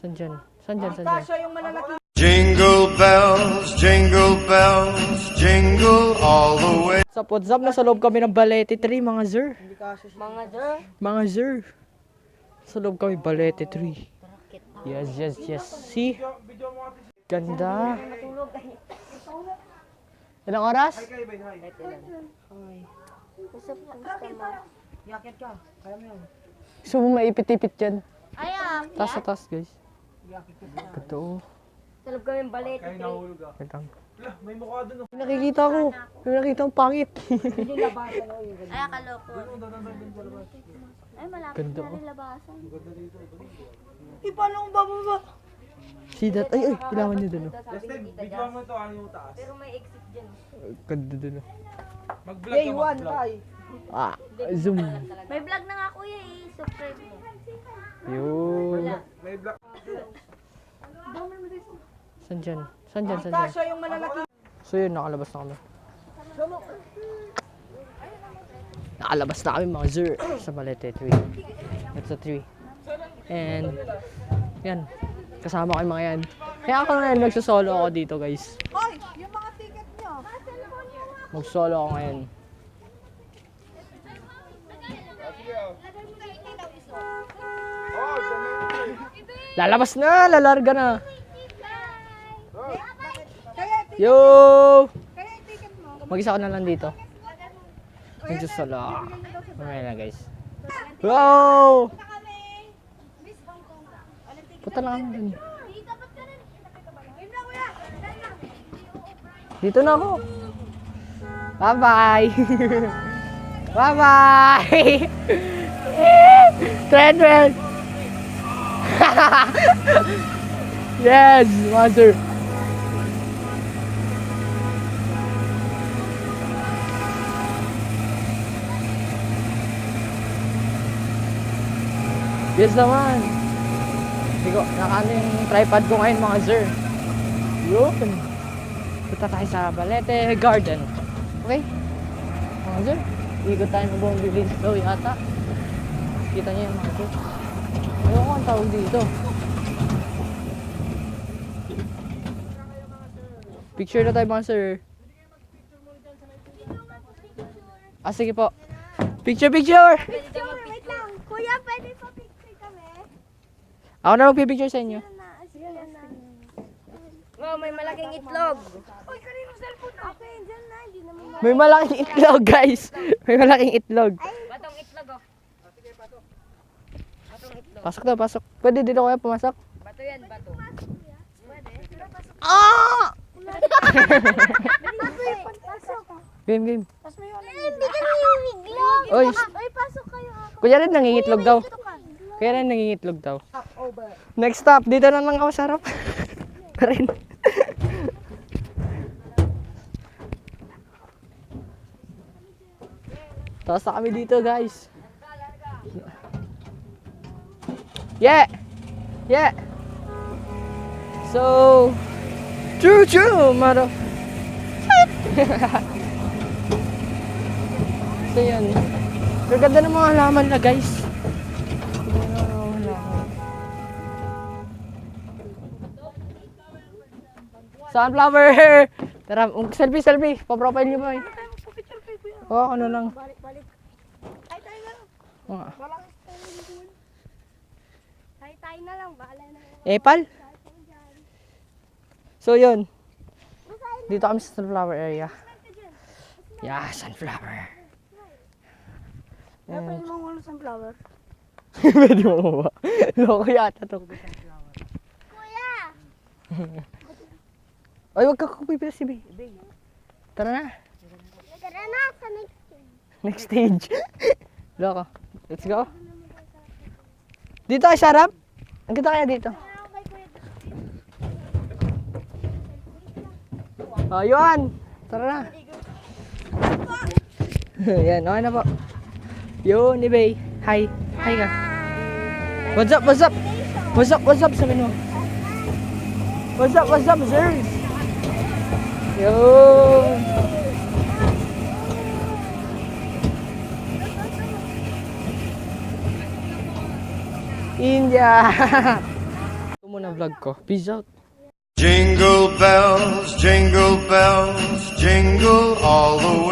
Saan dyan? Saan dyan? Saan dyan? Jingle bells, jingle all the way. What's up? Nasa loob kami ng Balete Tree, mga sir. Mga sir. Sa loob kami, Balete Tree. Yes, yes, yes. See? Ganda. Ilang oras? Gusto mo maipit-ipit dyan? Taas sa taas, guys. Ito. Sa loob kami ng Balete Tree. May mukha doon. Nakikita ko. Nakikita ang pangit. Ay, akaloko. Ay, malapit Ganda, na oh. rin labasan. Paano kung bababa? See that? Ay, kailangan nyo dun. Video mo ito, ano yung taas? Pero may exit dyan. Ganda dun. Mag-vlog Day ka, 1 mag-vlog. tay. Zoom. May vlog na nga kuya eh. Subscribe mo. Yun. May vlog. Saan dyan? Saan dyan? Saan dyan? Kasha yung malalaki. So yun, nakalabas na kami. Nakalabas na kami mga sir sa Balete Tree. That's a tree. And, yan. Kasama ko yung mga yan. Kaya ako ngayon, nagsasolo ako dito guys. Hoy, yung mga ticket nyo. Magsolo ako ngayon. Lalabas na! Lalarga na! Yo! Kaya yung ticket mo. Mag-isa ko na lang dito. Nagsasolo ako. Mamaya na guys. Wow! Punta lang kami dun. Dito na ako. Bye-bye! Bye-bye! Treadmill! Yes, master! Yes naman! Hindi ko, nakano yung tripod ko ngayon mga sir. Yun! Punta tayo sa Balete Garden. Okay? Mga sir, ikot tayo ng buong building slow yata. Kita niyo yung mga sir. Ano ko ang tawag dito? Picture na tayo mga sir. Sige po. Picture! Wait lang. Kuya, pwede pa picture kami? Ako na magpipicture sa inyo. Wow, may malaking itlog. Uy, kanino cellphone na? Okay, dyan na. Hindi naman May malaking itlog guys. May malaking itlog. Batong itlog oh. Sige, bato. Batong itlog. Pasok daw, pasok. Pwede dito kaya pumasok? Bato yan, bato. Pwede. Ah! Bato yan, pasok. Game. Hindi ka nangingitlog. Oy, Uy, pasok kayo. kuya rin nangingitlog daw. Kuya rin nangingitlog daw. Next stop, dito na lang ako sa harap. Pa rin. Taas na kami dito guys. Yeah! So, true, maro. So yun. Gaganda ng mga halaman na guys. Sunflower! Tara, selfie. Pa-profile niyo ba eh? Oo, ano lang. Balik. Ay, tayo na lang. Oo nga. Tayo na lang. Bahala na. Epal? So yun. Dito kami sa sunflower area. Yeah, sunflower. Pwede mo muna sunflower. Pwede mo ba? Loko yata to. Kuya! Ay, wag ka kupipilas si Bay. Tara na. Tara na sa next stage. Next stage. Loko. Let's go. Dito ay sarap. Ang ganda kaya dito. Oh, yun. Tara na. Yan, okay na po. Yun, ni Bay. Hi. Hi ka. What's up, sabi mo. What's up, sir? Yun. India. Ito muna vlog ko. Peace out. Jingle bells, jingle all the way.